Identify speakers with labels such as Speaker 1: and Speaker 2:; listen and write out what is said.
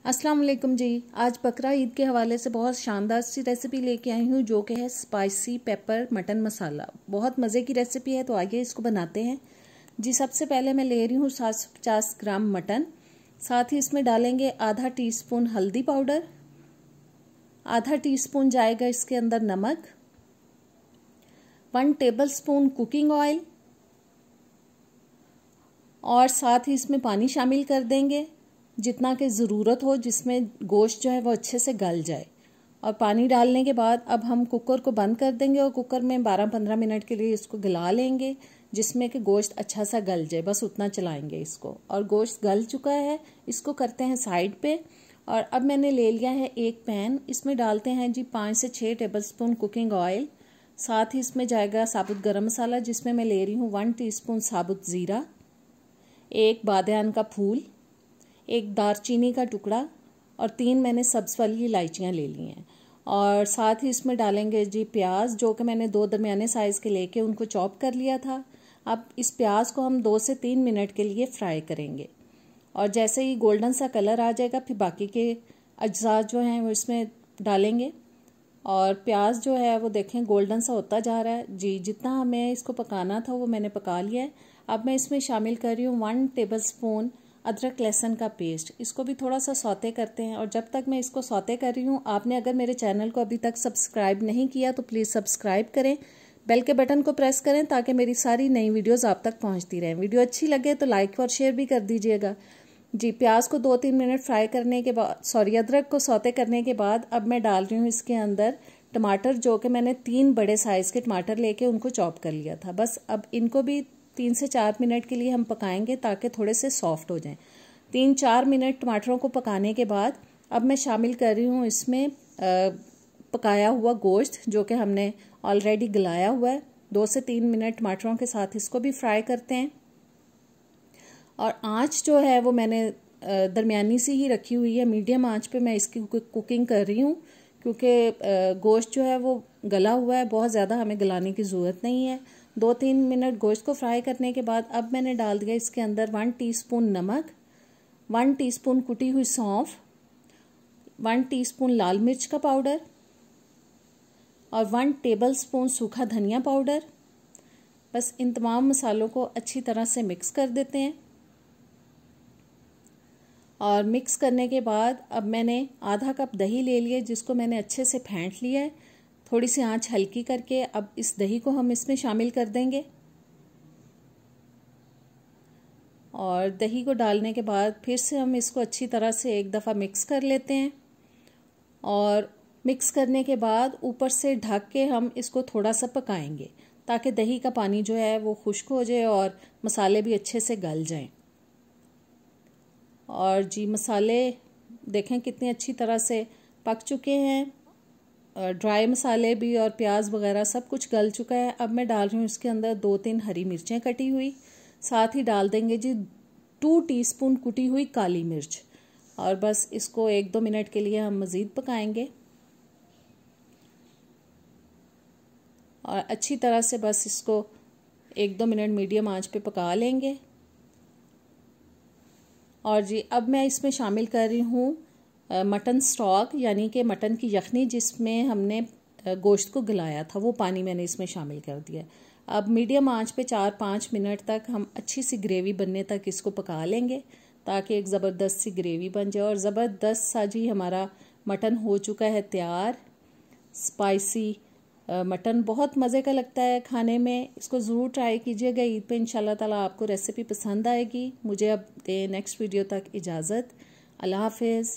Speaker 1: अस्सलाम वालेकुम जी। आज बकरा ईद के हवाले से बहुत शानदार सी रेसिपी लेके आई हूँ जो कि है स्पाइसी पेपर मटन मसाला। बहुत मज़े की रेसिपी है, तो आइए इसको बनाते हैं जी। सबसे पहले मैं ले रही हूँ 750 ग्राम मटन। साथ ही इसमें डालेंगे आधा टीस्पून हल्दी पाउडर, आधा टीस्पून जाएगा इसके अंदर नमक, 1 टेबलस्पून कुकिंग ऑयल और साथ ही इसमें पानी शामिल कर देंगे जितना कि ज़रूरत हो, जिसमें गोश्त जो है वो अच्छे से गल जाए। और पानी डालने के बाद अब हम कुकर को बंद कर देंगे और कुकर में 12-15 मिनट के लिए इसको गला लेंगे, जिसमें कि गोश्त अच्छा सा गल जाए। बस उतना चलाएंगे इसको। और गोश्त गल चुका है, इसको करते हैं साइड पे। और अब मैंने ले लिया है एक पैन, इसमें डालते हैं जी 5 से 6 टेबलस्पून कुकिंग ऑयल। साथ ही इसमें जाएगा साबुत गरम मसाला, जिसमें मैं ले रही हूँ 1 टीस्पून साबुत ज़ीरा, एक बादयान का फूल, एक दारचीनी का टुकड़ा और 3 मैंने सब्ज़ वाली इलायचियाँ ले ली हैं। और साथ ही इसमें डालेंगे जी प्याज, जो कि मैंने 2 दरमियाने साइज़ के लेके उनको चॉप कर लिया था। अब इस प्याज को हम 2 से 3 मिनट के लिए फ्राई करेंगे और जैसे ही गोल्डन सा कलर आ जाएगा फिर बाकी के अज्जा जो हैं वो इसमें डालेंगे। और प्याज जो है वो देखें गोल्डन सा होता जा रहा है जी। जितना हमें इसको पकाना था वो मैंने पका लिया है। अब मैं इसमें शामिल कर रही हूँ 1 टेबलस्पून अदरक लहसुन का पेस्ट। इसको भी थोड़ा सा सौते करते हैं। और जब तक मैं इसको सौते कर रही हूँ, आपने अगर मेरे चैनल को अभी तक सब्सक्राइब नहीं किया तो प्लीज़ सब्सक्राइब करें, बेल के बटन को प्रेस करें ताकि मेरी सारी नई वीडियोस आप तक पहुँचती रहें। वीडियो अच्छी लगे तो लाइक और शेयर भी कर दीजिएगा जी। प्याज को 2-3 मिनट फ्राई करने के बाद अदरक को सौते करने के बाद अब मैं डाल रही हूँ इसके अंदर टमाटर, जो कि मैंने 3 बड़े साइज़ के टमाटर लेके उनको चॉप कर लिया था। बस अब इनको भी 3 से 4 मिनट के लिए हम पकाएंगे ताकि थोड़े से सॉफ्ट हो जाएं। 3-4 मिनट टमाटरों को पकाने के बाद अब मैं शामिल कर रही हूँ इसमें पकाया हुआ गोश्त, जो कि हमने ऑलरेडी गलाया हुआ है। 2 से 3 मिनट टमाटरों के साथ इसको भी फ्राई करते हैं। और आँच जो है वो मैंने दरमियानी सी ही रखी हुई है, मीडियम आँच पे मैं इसकी कुकिंग कर रही हूँ, क्योंकि गोश्त जो है वो गला हुआ है, बहुत ज़्यादा हमें गलाने की ज़रूरत नहीं है। 2-3 मिनट गोश्त को फ्राई करने के बाद अब मैंने डाल दिया इसके अंदर 1 टीस्पून नमक, 1 टीस्पून कुटी हुई सौंफ, 1 टीस्पून लाल मिर्च का पाउडर और 1 टेबलस्पून सूखा धनिया पाउडर। बस इन तमाम मसालों को अच्छी तरह से मिक्स कर देते हैं। और मिक्स करने के बाद अब मैंने आधा कप दही ले लिया, जिसको मैंने अच्छे से फेंट लिया है, थोड़ी सी आंच हल्की करके। अब इस दही को हम इसमें शामिल कर देंगे और दही को डालने के बाद फिर से हम इसको अच्छी तरह से एक दफ़ा मिक्स कर लेते हैं। और मिक्स करने के बाद ऊपर से ढक के हम इसको थोड़ा सा पकाएंगे ताकि दही का पानी जो है वो खुश्क हो जाए और मसाले भी अच्छे से गल जाएं। और जी मसाले देखें कितनी अच्छी तरह से पक चुके हैं। ड्राई मसाले भी और प्याज वगैरह सब कुछ गल चुका है। अब मैं डाल रही हूँ इसके अंदर 2-3 हरी मिर्चें कटी हुई, साथ ही डाल देंगे जी 2 टीस्पून कुटी हुई काली मिर्च। और बस इसको 1-2 मिनट के लिए हम मज़ीद पकाएंगे और अच्छी तरह से बस इसको 1-2 मिनट मीडियम आंच पे पका लेंगे। और जी अब मैं इसमें शामिल कर रही हूँ मटन स्टॉक, यानी कि मटन की यखनी, जिसमें हमने गोश्त को गलाया था, वो पानी मैंने इसमें शामिल कर दिया। अब मीडियम आंच पे 4-5 मिनट तक हम अच्छी सी ग्रेवी बनने तक इसको पका लेंगे ताकि एक ज़बरदस्त सी ग्रेवी बन जाए। और ज़बरदस्त सा जी हमारा मटन हो चुका है तैयार। स्पाइसी मटन बहुत मज़े का लगता है खाने में, इसको ज़रूर ट्राई कीजिएगा ईद पे। इंशाल्लाह ताला आपको रेसिपी पसंद आएगी। मुझे अब नेक्स्ट वीडियो तक इजाज़त। अल्लाह हाफिज़।